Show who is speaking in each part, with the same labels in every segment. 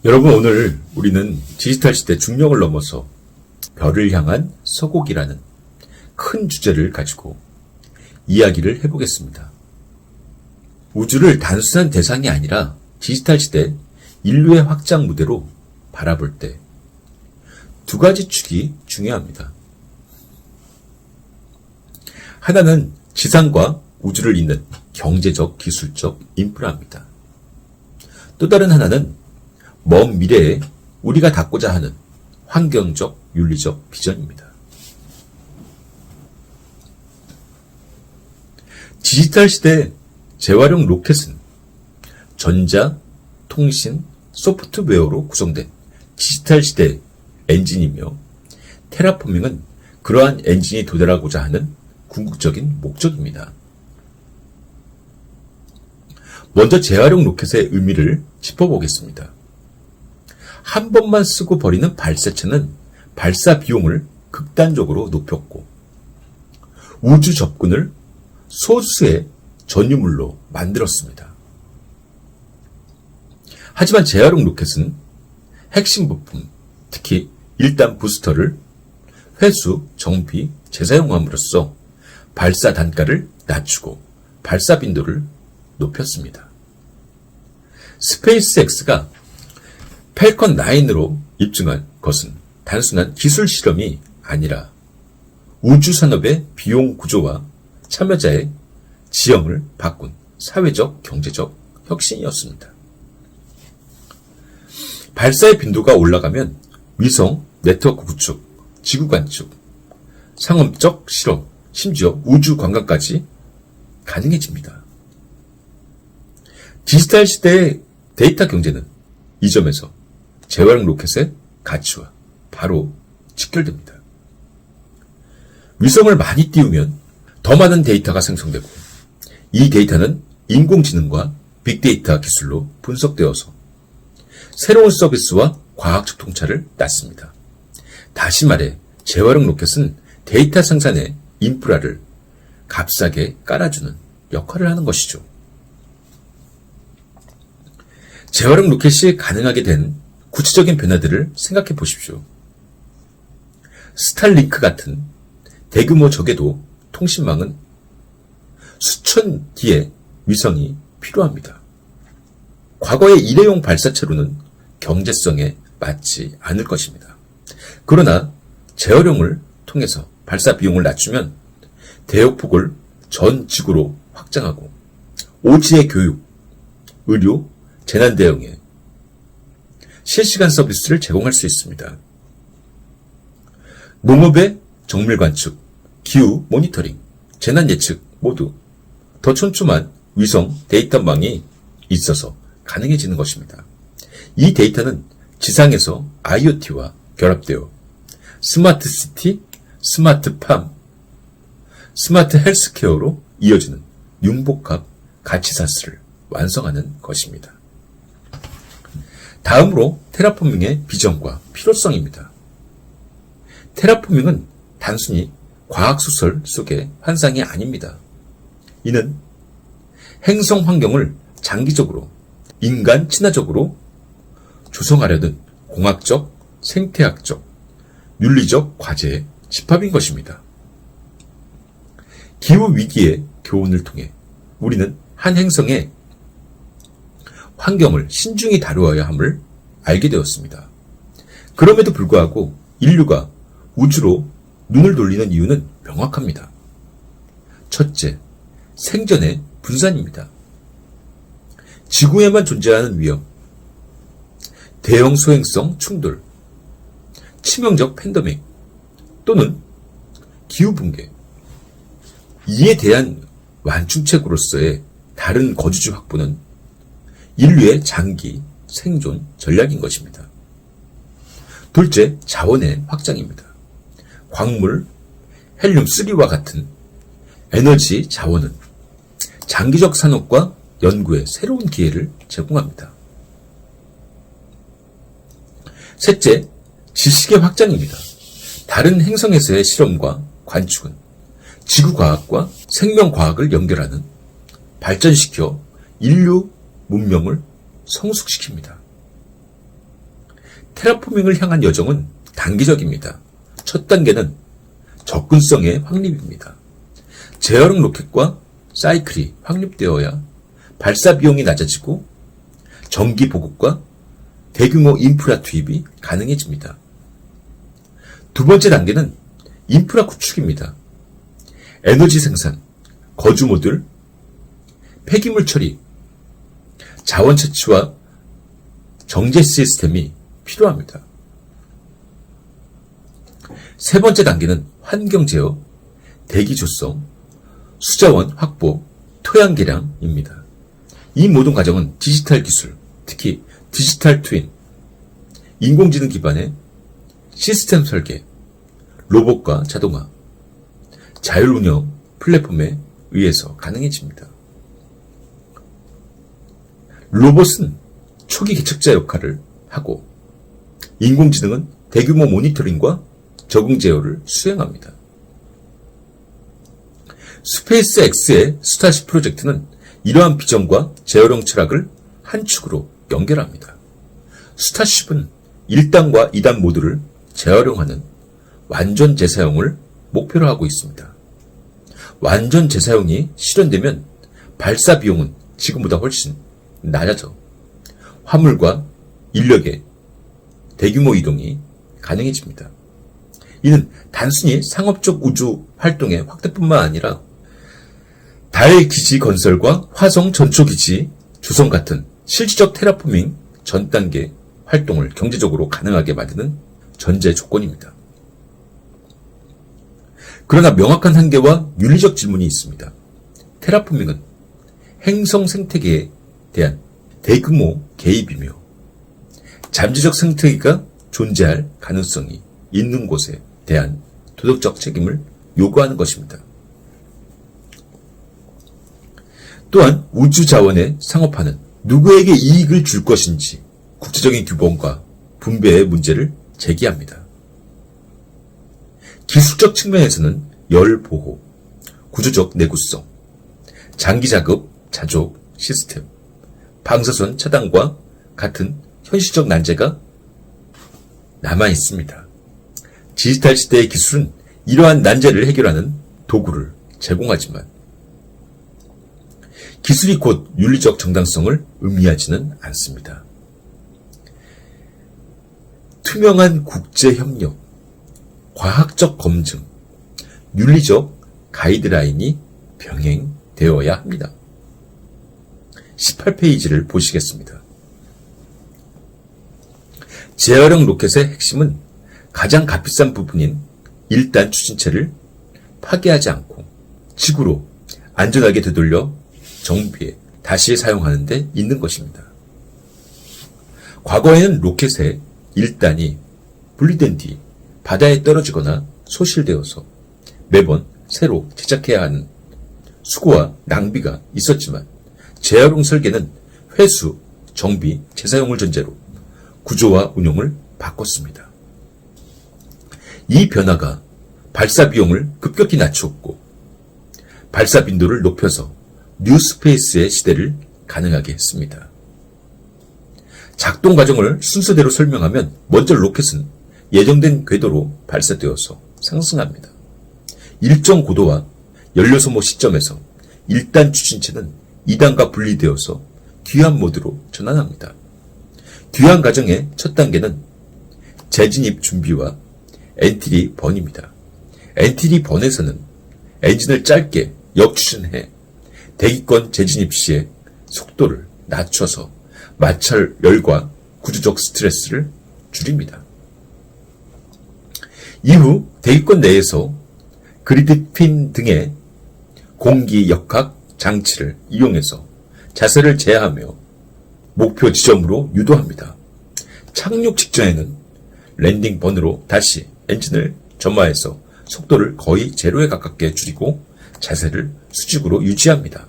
Speaker 1: 여러분, 오늘 우리는 디지털 시대 중력을 넘어서 별을 향한 서곡이라는 큰 주제를 가지고 이야기를 해보겠습니다. 우주를 단순한 대상이 아니라 디지털 시대 인류의 확장 무대로 바라볼 때 두 가지 축이 중요합니다. 하나는 지상과 우주를 잇는 경제적, 기술적 인프라입니다. 또 다른 하나는 먼 미래에 우리가 닿고자 하는 환경적, 윤리적 비전입니다. 디지털 시대 재활용 로켓은 전자, 통신, 소프트웨어로 구성된 디지털 시대 엔진이며 테라포밍은 그러한 엔진이 도달하고자 하는 궁극적인 목적입니다. 먼저 재활용 로켓의 의미를 짚어보겠습니다. 한 번만 쓰고 버리는 발사체는 발사 비용을 극단적으로 높였고 우주 접근을 소수의 전유물로 만들었습니다. 하지만 재활용 로켓은 핵심 부품, 특히 1단 부스터를 회수, 정비, 재사용함으로써 발사 단가를 낮추고 발사 빈도를 높였습니다. 스페이스X가 팰컨 9으로 입증한 것은 단순한 기술 실험이 아니라 우주산업의 비용 구조와 참여자의 지형을 바꾼 사회적, 경제적 혁신이었습니다. 발사의 빈도가 올라가면 위성, 네트워크 구축, 지구 관측, 상업적 실험, 심지어 우주 관광까지 가능해집니다. 디지털 시대의 데이터 경제는 이 점에서 재활용 로켓의 가치와 바로 직결됩니다. 위성을 많이 띄우면 더 많은 데이터가 생성되고 이 데이터는 인공지능과 빅데이터 기술로 분석되어서 새로운 서비스와 과학적 통찰을 낳습니다. 다시 말해 재활용 로켓은 데이터 생산의 인프라를 값싸게 깔아주는 역할을 하는 것이죠. 재활용 로켓이 가능하게 된 구체적인 변화들을 생각해 보십시오. 스타링크 같은 대규모 저궤도 통신망은 수천 기의 위성이 필요합니다. 과거의 일회용 발사체로는 경제성에 맞지 않을 것입니다. 그러나 재활용을 통해서 발사 비용을 낮추면 대역폭을 전 지구로 확장하고 오지의 교육, 의료, 재난 대응에 실시간 서비스를 제공할 수 있습니다. 농업의 정밀 관측, 기후 모니터링, 재난 예측 모두 더 촘촘한 위성 데이터망이 있어서 가능해지는 것입니다. 이 데이터는 지상에서 IoT와 결합되어 스마트 시티, 스마트 팜, 스마트 헬스케어로 이어지는 융복합 가치사슬을 완성하는 것입니다. 다음으로 테라포밍의 비전과 필요성입니다. 테라포밍은 단순히 과학소설 속의 환상이 아닙니다. 이는 행성 환경을 장기적으로 인간 친화적으로 조성하려는 공학적, 생태학적, 윤리적 과제의 집합인 것입니다. 기후위기의 교훈을 통해 우리는 한 행성의 환경을 신중히 다루어야 함을 알게 되었습니다. 그럼에도 불구하고 인류가 우주로 눈을 돌리는 이유는 명확합니다. 첫째, 생존의 분산입니다. 지구에만 존재하는 위험, 대형 소행성 충돌, 치명적 팬데믹 또는 기후붕괴, 이에 대한 완충책으로서의 다른 거주지 확보는 인류의 장기 생존 전략인 것입니다. 둘째, 자원의 확장입니다. 광물, 헬륨3와 같은 에너지 자원은 장기적 산업과 연구에 새로운 기회를 제공합니다. 셋째, 지식의 확장입니다. 다른 행성에서의 실험과 관측은 지구과학과 생명과학을 연결하는 발전시켜 인류 문명을 성숙시킵니다. 테라포밍을 향한 여정은 단기적입니다. 첫 단계는 접근성의 확립입니다. 재활용 로켓과 사이클이 확립되어야 발사 비용이 낮아지고 정기 보급과 대규모 인프라 투입이 가능해집니다. 두 번째 단계는 인프라 구축입니다. 에너지 생산, 거주 모듈, 폐기물 처리, 자원 채취와 정제 시스템이 필요합니다. 세 번째 단계는 환경 제어, 대기 조성, 수자원 확보, 토양 개량입니다. 이 모든 과정은 디지털 기술, 특히 디지털 트윈, 인공지능 기반의 시스템 설계, 로봇과 자동화, 자율 운영 플랫폼에 의해서 가능해집니다. 로봇은 초기 개척자 역할을 하고 인공지능은 대규모 모니터링과 적응 제어를 수행합니다. 스페이스 X의 스타쉽 프로젝트는 이러한 비전과 재활용 철학을 한 축으로 연결합니다. 스타쉽은 1단과 2단 모두를 재활용하는 완전 재사용을 목표로 하고 있습니다. 완전 재사용이 실현되면 발사 비용은 지금보다 훨씬 낮아져 화물과 인력의 대규모 이동이 가능해집니다. 이는 단순히 상업적 우주 활동의 확대뿐만 아니라 달 기지 건설과 화성 전초 기지 조성 같은 실질적 테라포밍 전 단계 활동을 경제적으로 가능하게 만드는 전제 조건입니다. 그러나 명확한 한계와 윤리적 질문이 있습니다. 테라포밍은 행성 생태계에 대한 대규모 개입이며 잠재적 생태계가 존재할 가능성이 있는 곳에 대한 도덕적 책임을 요구하는 것입니다. 또한 우주 자원의 상업화는 누구에게 이익을 줄 것인지 국제적인 규범과 분배의 문제를 제기합니다. 기술적 측면에서는 열 보호, 구조적 내구성, 장기 작업, 자족 시스템, 방사선 차단과 같은 현실적 난제가 남아 있습니다. 디지털 시대의 기술은 이러한 난제를 해결하는 도구를 제공하지만 기술이 곧 윤리적 정당성을 의미하지는 않습니다. 투명한 국제협력, 과학적 검증, 윤리적 가이드라인이 병행되어야 합니다. 18페이지를 보시겠습니다. 재활용 로켓의 핵심은 가장 값비싼 부분인 1단 추진체를 파괴하지 않고 지구로 안전하게 되돌려 정비해 다시 사용하는 데 있는 것입니다. 과거에는 로켓의 1단이 분리된 뒤 바다에 떨어지거나 소실되어서 매번 새로 제작해야 하는 수고와 낭비가 있었지만 재활용 설계는 회수, 정비, 재사용을 전제로 구조와 운용을 바꿨습니다. 이 변화가 발사 비용을 급격히 낮추었고 발사 빈도를 높여서 뉴스페이스의 시대를 가능하게 했습니다. 작동 과정을 순서대로 설명하면 먼저 로켓은 예정된 궤도로 발사되어서 상승합니다. 일정 고도와 연료 소모 시점에서 1단 추진체는 2단과 분리되어서 귀환 모드로 전환합니다. 귀환 과정의 첫 단계는 재진입 준비와 엔트리 번입니다. 엔트리 번에서는 엔진을 짧게 역추진해 대기권 재진입 시에 속도를 낮춰서 마찰 열과 구조적 스트레스를 줄입니다. 이후 대기권 내에서 그리드핀 등의 공기 역학 장치를 이용해서 자세를 제어하며 목표 지점으로 유도합니다. 착륙 직전에는 랜딩 번으로 다시 엔진을 점화해서 속도를 거의 제로에 가깝게 줄이고 자세를 수직으로 유지합니다.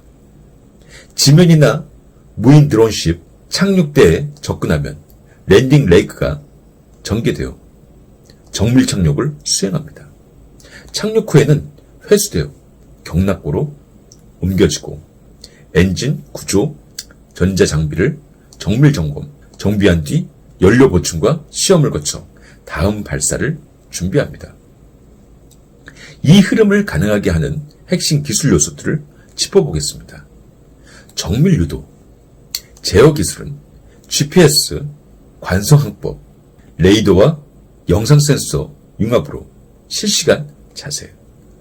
Speaker 1: 지면이나 무인 드론십 착륙대에 접근하면 랜딩 레이크가 전개되어 정밀 착륙을 수행합니다. 착륙 후에는 회수되어 경납고로 옮겨지고 엔진, 구조, 전자 장비를 정밀 점검, 정비한 뒤 연료 보충과 시험을 거쳐 다음 발사를 준비합니다. 이 흐름을 가능하게 하는 핵심 기술 요소들을 짚어보겠습니다. 정밀 유도, 제어 기술은 GPS, 관성항법, 레이더와 영상 센서 융합으로 실시간 자세,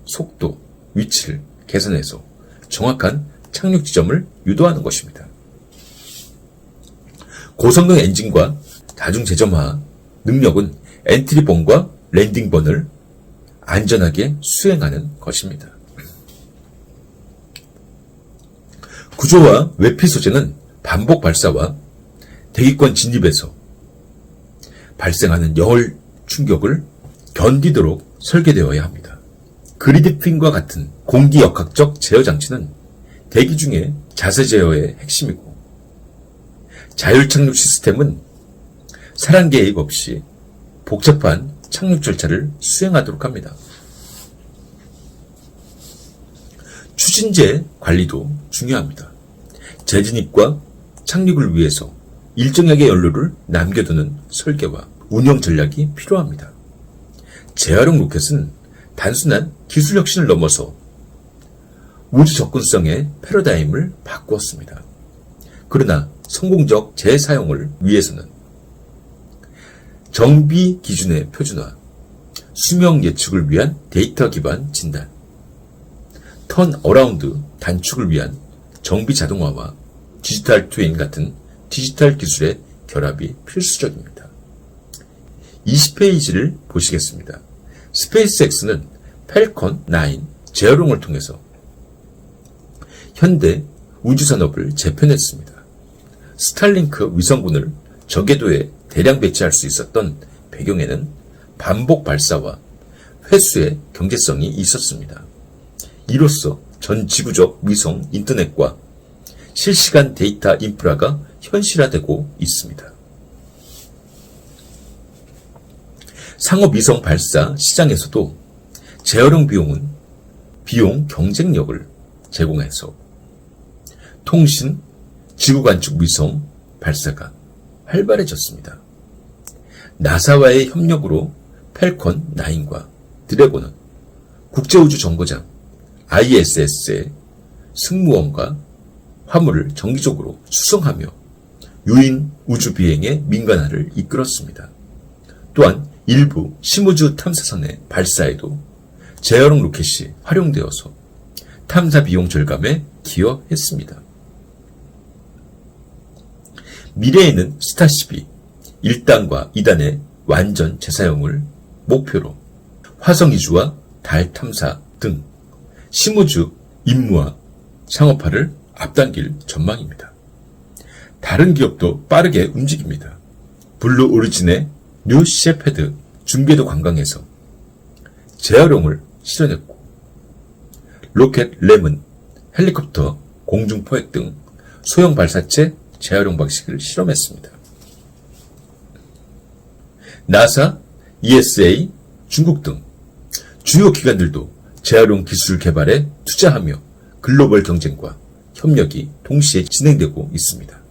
Speaker 1: 속도, 위치를 개선해서 정확한 착륙 지점을 유도하는 것입니다. 고성능 엔진과 다중 재점화 능력은 엔트리번과 랜딩번을 안전하게 수행하는 것입니다. 구조와 외피 소재는 반복 발사와 대기권 진입에서 발생하는 열 충격을 견디도록 설계되어야 합니다. 그리드핀과 같은 공기역학적 제어 장치는 대기 중에 자세 제어의 핵심이고, 자율 착륙 시스템은 사람 개입 없이 복잡한 착륙 절차를 수행하도록 합니다. 추진제 관리도 중요합니다. 재진입과 착륙을 위해서 일정량의 연료를 남겨두는 설계와 운영 전략이 필요합니다. 재활용 로켓은 단순한 기술 혁신을 넘어서 우주 접근성의 패러다임을 바꾸었습니다. 그러나 성공적 재사용을 위해서는 정비 기준의 표준화, 수명 예측을 위한 데이터 기반 진단, 턴 어라운드 단축을 위한 정비 자동화와 디지털 트윈 같은 디지털 기술의 결합이 필수적입니다. 20페이지를 보시겠습니다. 스페이스X는 팰컨 9 재활용을 통해서 현대 우주산업을 재편했습니다. 스타링크 위성군을 저궤도에 대량 배치할 수 있었던 배경에는 반복 발사와 횟수의 경제성이 있었습니다. 이로써 전 지구적 위성 인터넷과 실시간 데이터 인프라가 현실화되고 있습니다. 상업 위성 발사 시장에서도 재활용 비용은 비용 경쟁력을 제공해서 통신, 지구 관측 위성 발사가 활발해졌습니다. 나사와의 협력으로 팰컨 9과 드래곤은 국제우주정거장 ISS의 승무원과 화물을 정기적으로 수송하며 유인 우주 비행의 민간화를 이끌었습니다. 또한 일부 심우주 탐사선의 발사에도 재활용 로켓이 활용되어서 탐사 비용 절감에 기여했습니다. 미래에는 스타쉽이 1단과 2단의 완전 재사용을 목표로 화성 이주와 달 탐사 등 심우주 임무와 상업화를 앞당길 전망입니다. 다른 기업도 빠르게 움직입니다. 블루 오리진의 뉴 셰페드 중궤도 관광에서 재활용을 실현했고, 로켓 램은 헬리콥터, 공중 포획 등 소형 발사체 재활용 방식을 실험했습니다. 나사, ESA, 중국 등 주요 기관들도 재활용 기술 개발에 투자하며 글로벌 경쟁과 협력이 동시에 진행되고 있습니다.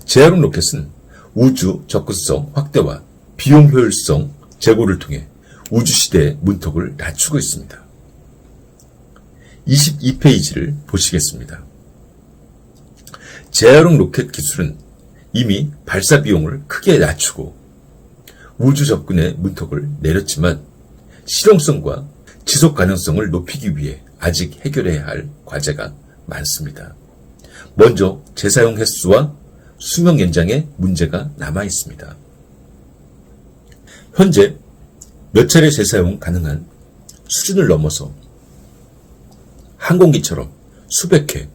Speaker 1: 재활용 로켓은 우주 접근성 확대와 비용 효율성 제고를 통해 우주시대의 문턱을 낮추고 있습니다. 22페이지를 보시겠습니다. 재활용 로켓 기술은 이미 발사 비용을 크게 낮추고 우주 접근의 문턱을 내렸지만 실용성과 지속 가능성을 높이기 위해 아직 해결해야 할 과제가 많습니다. 먼저 재사용 횟수와 수명 연장에 문제가 남아 있습니다. 현재 몇 차례 재사용 가능한 수준을 넘어서 항공기처럼 수백 회,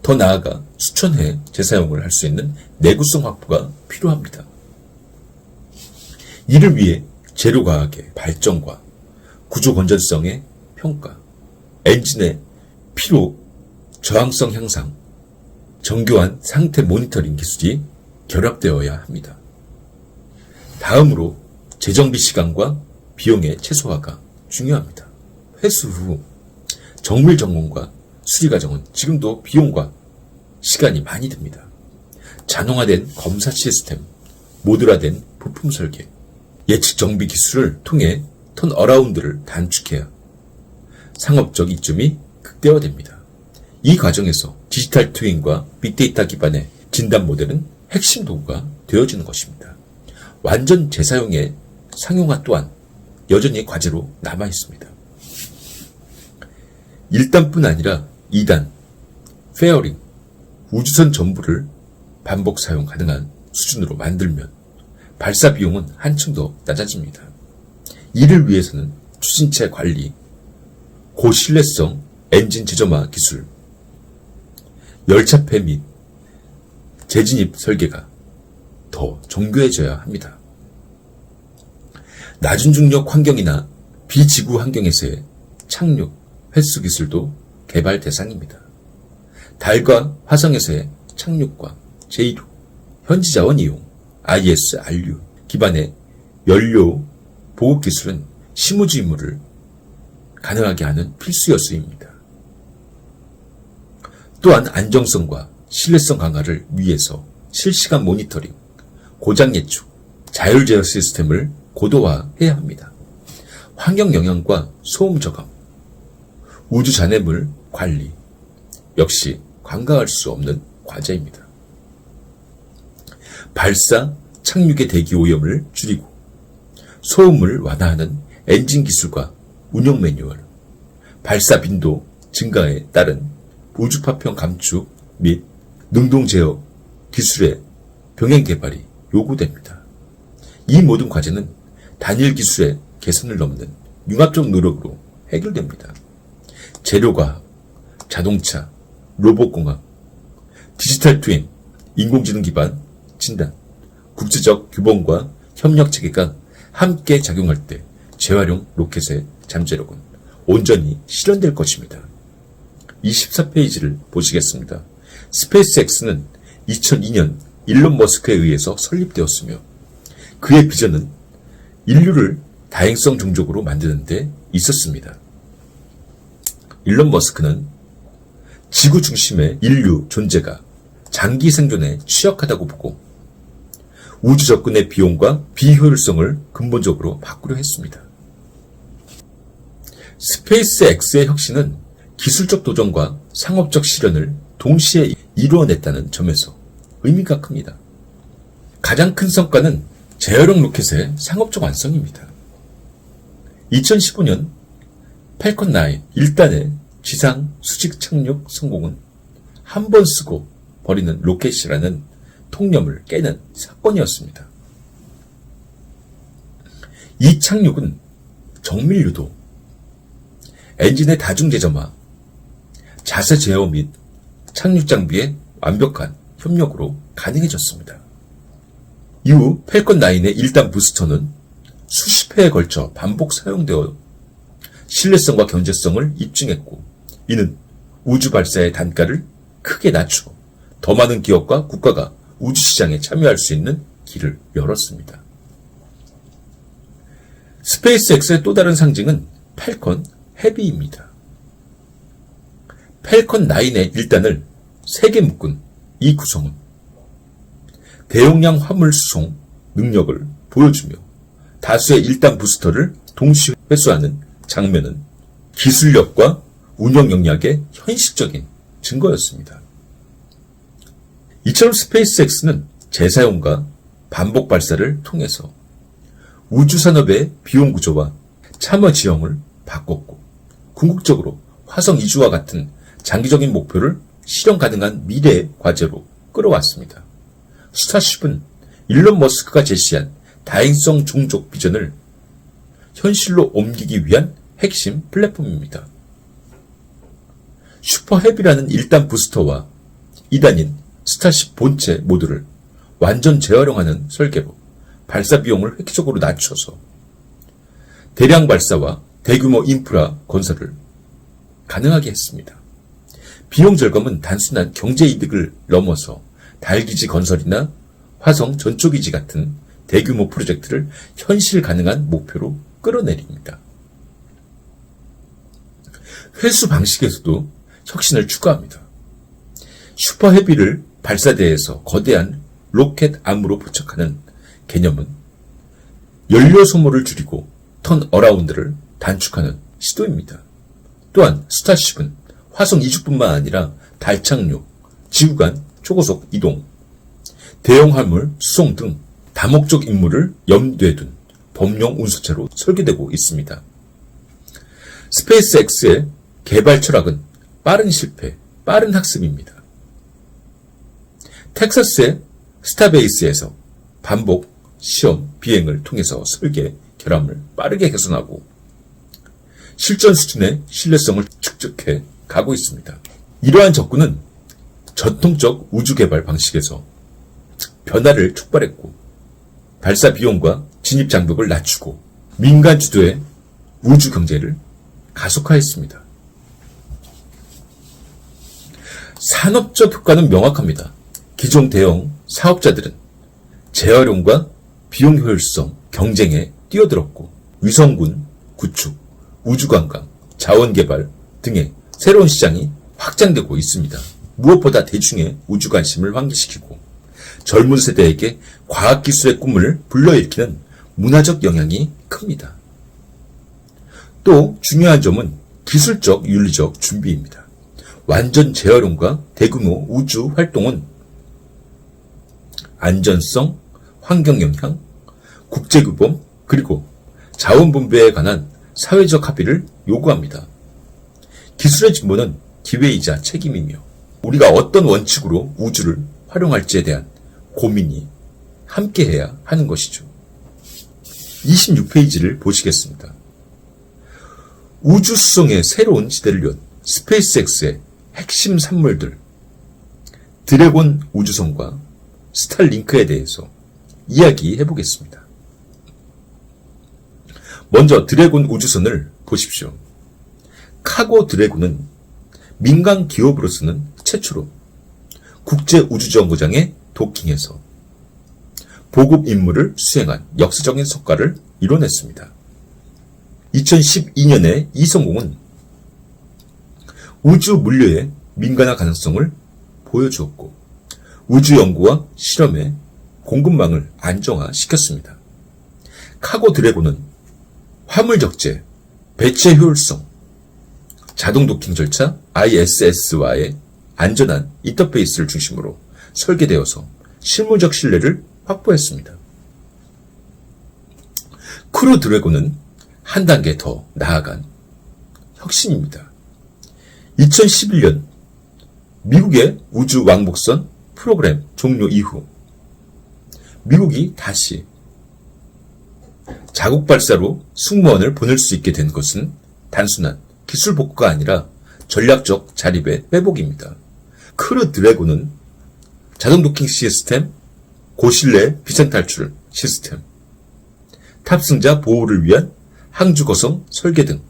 Speaker 1: 더 나아가 수천 회 재사용을 할 수 있는 내구성 확보가 필요합니다. 이를 위해 재료과학의 발전과 구조 건전성의 평가, 엔진의 피로 저항성 향상, 정교한 상태 모니터링 기술이 결합되어야 합니다. 다음으로 재정비 시간과 비용의 최소화가 중요합니다. 회수 후 정밀 점검과 수리 과정은 지금도 비용과 시간이 많이 듭니다. 자동화된 검사 시스템, 모듈화된 부품 설계, 예측 정비 기술을 통해 턴어라운드를 단축해야 상업적 이점이 극대화됩니다. 이 과정에서 디지털 트윈과 빅데이터 기반의 진단 모델은 핵심 도구가 되어지는 것입니다. 완전 재사용의 상용화 또한 여전히 과제로 남아 있습니다. 1단뿐 아니라 2단, 페어링, 우주선 전부를 반복 사용 가능한 수준으로 만들면 발사 비용은 한층 더 낮아집니다. 이를 위해서는 추진체 관리, 고신뢰성 엔진 제점화 기술, 열차폐 및 재진입 설계가 더 정교해져야 합니다. 낮은 중력 환경이나 비지구 환경에서의 착륙, 횟수 기술도 개발 대상입니다. 달과 화성에서의 착륙과 제2로 현지 자원 이용, ISRU 기반의 연료 보급 기술은 실무지 임무를 가능하게 하는 필수 요소입니다. 또한 안정성과 신뢰성 강화를 위해서 실시간 모니터링, 고장 예측, 자율 제어 시스템을 고도화해야 합니다. 환경 영향과 소음 저감, 우주 잔해물 관리 역시 간과할 수 없는 과제입니다. 발사, 착륙의 대기 오염을 줄이고 소음을 완화하는 엔진 기술과 운영 매뉴얼, 발사 빈도 증가에 따른 우주 파편 감축 및 능동 제어 기술의 병행 개발이 요구됩니다. 이 모든 과제는 단일 기술의 개선을 넘는 융합적 노력으로 해결됩니다. 재료과학, 자동차, 로봇공학, 디지털 트윈, 인공지능 기반 진단, 국제적 규범과 협력 체계가 함께 작용할 때 재활용 로켓의 잠재력은 온전히 실현될 것입니다. 24페이지를 보시겠습니다. 스페이스X는 2002년 일론 머스크에 의해서 설립되었으며 그의 비전은 인류를 다행성 종족으로 만드는 데 있었습니다. 일론 머스크는 지구 중심의 인류 존재가 장기 생존에 취약하다고 보고 우주 접근의 비용과 비효율성을 근본적으로 바꾸려 했습니다. 스페이스X의 혁신은 기술적 도전과 상업적 실현을 동시에 이루어냈다는 점에서 의미가 큽니다. 가장 큰 성과는 재활용 로켓의 상업적 완성입니다. 2015년 팔컨 9 1단의 지상 수직 착륙 성공은 한 번 쓰고 버리는 로켓이라는 통념을 깨는 사건이었습니다. 이 착륙은 정밀 유도, 엔진의 다중 제점화, 자세 제어 및 착륙 장비의 완벽한 협력으로 가능해졌습니다. 이후 팔컨 9의 1단 부스터는 수십 회에 걸쳐 반복 사용되어 신뢰성과 견제성을 입증했고 이는 우주 발사의 단가를 크게 낮춰 더 많은 기업과 국가가 우주 시장에 참여할 수 있는 길을 열었습니다. 스페이스X의 또 다른 상징은 팔컨 헤비입니다. 팔컨 9의 1단을 3개 묶은 이 구성은 대용량 화물 수송 능력을 보여주며 다수의 1단 부스터를 동시 회수하는 장면은 기술력과 운영 역량의 현실적인 증거였습니다. 이처럼 스페이스X는 재사용과 반복 발사를 통해서 우주산업의 비용 구조와 참여 지형을 바꿨고 궁극적으로 화성 이주와 같은 장기적인 목표를 실현 가능한 미래의 과제로 끌어왔습니다. 스타쉽은 일론 머스크가 제시한 다행성 종족 비전을 현실로 옮기기 위한 핵심 플랫폼입니다. 슈퍼헤비라는 1단 부스터와 2단인 스타쉽 본체 모두를 완전 재활용하는 설계로 발사 비용을 획기적으로 낮춰서 대량 발사와 대규모 인프라 건설을 가능하게 했습니다. 비용 절감은 단순한 경제 이득을 넘어서 달기지 건설이나 화성 전초기지 같은 대규모 프로젝트를 현실 가능한 목표로 끌어내립니다. 회수 방식에서도 혁신을 추구합니다. 슈퍼헤비를 발사대에서 거대한 로켓 암으로 포착하는 개념은 연료 소모를 줄이고 턴어라운드를 단축하는 시도입니다. 또한 스타쉽은 화성 이주뿐만 아니라 달 착륙, 지구 간 초고속 이동, 대형 화물 수송 등 다목적 임무를 염두에 둔 범용 운수체로 설계되고 있습니다. 스페이스X의 개발 철학은 빠른 실패, 빠른 학습입니다. 텍사스의 스타베이스에서 반복 시험 비행을 통해서 설계 결함을 빠르게 개선하고 실전 수준의 신뢰성을 축적해 가고 있습니다. 이러한 접근은 전통적 우주 개발 방식에서 변화를 촉발했고 발사 비용과 진입 장벽을 낮추고 민간 주도의 우주 경제를 가속화했습니다. 산업적 효과는 명확합니다. 기존 대형 사업자들은 재활용과 비용 효율성 경쟁에 뛰어들었고 위성군 구축, 우주관광, 자원개발 등의 새로운 시장이 확장되고 있습니다. 무엇보다 대중의 우주 관심을 환기시키고 젊은 세대에게 과학기술의 꿈을 불러일으키는 문화적 영향이 큽니다. 또 중요한 점은 기술적, 윤리적 준비입니다. 완전 재활용과 대규모 우주 활동은 안전성, 환경영향, 국제규범, 그리고 자원분배에 관한 사회적 합의를 요구합니다. 기술의 진보는 기회이자 책임이며 우리가 어떤 원칙으로 우주를 활용할지에 대한 고민이 함께해야 하는 것이죠. 26페이지를 보시겠습니다. 우주 수송의 새로운 시대를 연 스페이스X의 핵심 산물들, 드래곤 우주선과 스탈링크에 대해서 이야기해 보겠습니다. 먼저 드래곤 우주선을 보십시오. 카고 드래곤은 민간 기업으로서는 최초로 국제우주정거장에 도킹해서 보급 임무를 수행한 역사적인 성과를 이뤄냈습니다. 2012년에 이 성공은 우주 물류의 민간화 가능성을 보여주었고 우주 연구와 실험의 공급망을 안정화시켰습니다. 카고 드래곤은 화물 적재, 배치 효율성, 자동 도킹 절차, ISS와의 안전한 인터페이스를 중심으로 설계되어서 실무적 신뢰를 확보했습니다. 크루 드래곤은 한 단계 더 나아간 혁신입니다. 2011년 미국의 우주 왕복선 프로그램 종료 이후 미국이 다시 자국 발사로 승무원을 보낼 수 있게 된 것은 단순한 기술 복구가 아니라 전략적 자립의 회복입니다. 크루 드래곤은 자동 도킹 시스템, 고실내 비상 탈출 시스템, 탑승자 보호를 위한 항주 거성 설계 등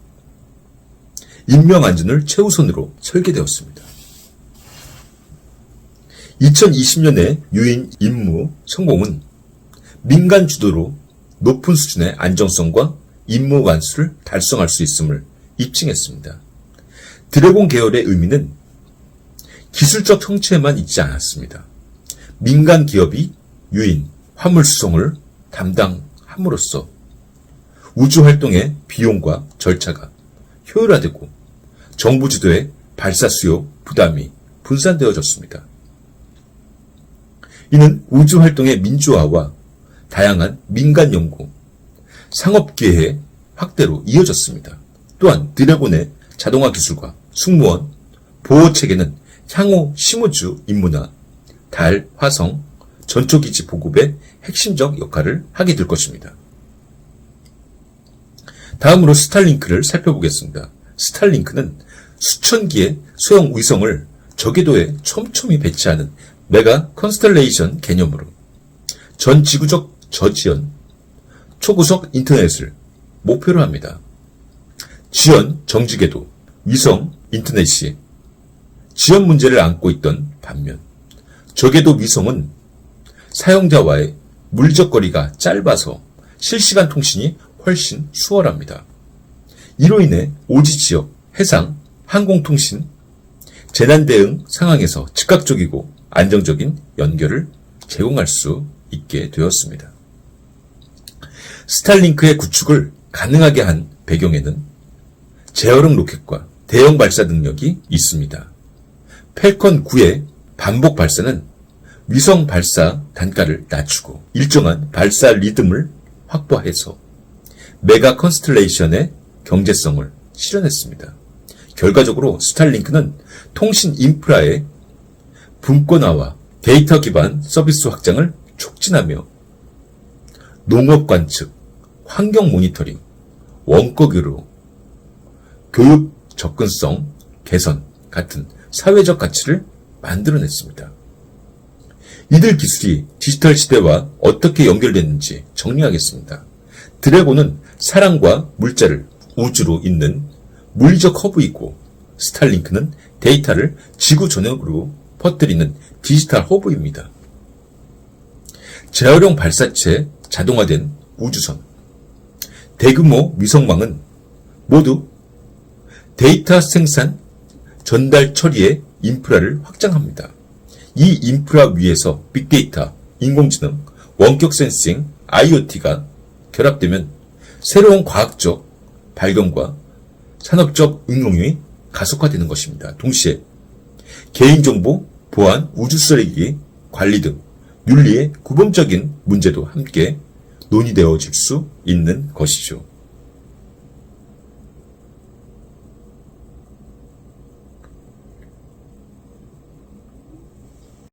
Speaker 1: 인명 안전을 최우선으로 설계되었습니다. 2020년의 유인 임무 성공은 민간 주도로 높은 수준의 안정성과 임무 완수를 달성할 수 있음을 입증했습니다. 드래곤 계열의 의미는 기술적 형체에만 있지 않았습니다. 민간 기업이 유인, 화물 수송을 담당함으로써 우주 활동의 비용과 절차가 효율화되고 정부 주도의 발사 수요 부담이 분산되어졌습니다. 이는 우주 활동의 민주화와 다양한 민간 연구, 상업 기회의 확대로 이어졌습니다. 또한 드래곤의 자동화 기술과 승무원 보호 체계는 향후 심우주 임무나 달, 화성, 전초기지 보급의 핵심적 역할을 하게 될 것입니다. 다음으로 스탈링크를 살펴보겠습니다. 스탈링크는 수천 기의 소형 위성을 저궤도에 촘촘히 배치하는 메가 컨스텔레이션 개념으로 전 지구적 저지연, 초고속 인터넷을 목표로 합니다. 지연 정지궤도, 위성 인터넷이 지연 문제를 안고 있던 반면 저궤도 위성은 사용자와의 물리적 거리가 짧아서 실시간 통신이 훨씬 수월합니다. 이로 인해 오지 지역, 해상, 항공통신, 재난 대응 상황에서 즉각적이고 안정적인 연결을 제공할 수 있게 되었습니다. 스탈링크의 구축을 가능하게 한 배경에는 재활용 로켓과 대형 발사 능력이 있습니다. 펠컨 9의 반복 발사는 위성 발사 단가를 낮추고 일정한 발사 리듬을 확보해서 메가 컨스텔레이션의 경제성을 실현했습니다. 결과적으로 스탈링크는 통신 인프라의 분권화와 데이터 기반 서비스 확장을 촉진하며 농업 관측, 환경 모니터링, 원가 교류, 교육 접근성 개선 같은 사회적 가치를 만들어냈습니다. 이들 기술이 디지털 시대와 어떻게 연결됐는지 정리하겠습니다. 드래곤은 사람과 물자를 우주로 잇는 물리적 허브이고 스탈링크는 데이터를 지구 전역으로 퍼뜨리는 디지털 허브입니다. 재활용 발사체, 자동화된 우주선, 대규모 위성망은 모두 데이터 생산, 전달 처리의 인프라를 확장합니다. 이 인프라 위에서 빅데이터, 인공지능, 원격 센싱, IoT가 결합되면 새로운 과학적 발견과 산업적 응용이 가속화되는 것입니다. 동시에 개인정보, 보안, 우주 쓰레기, 관리 등 윤리의 구본적인 문제도 함께 논의되어질 수 있는 것이죠.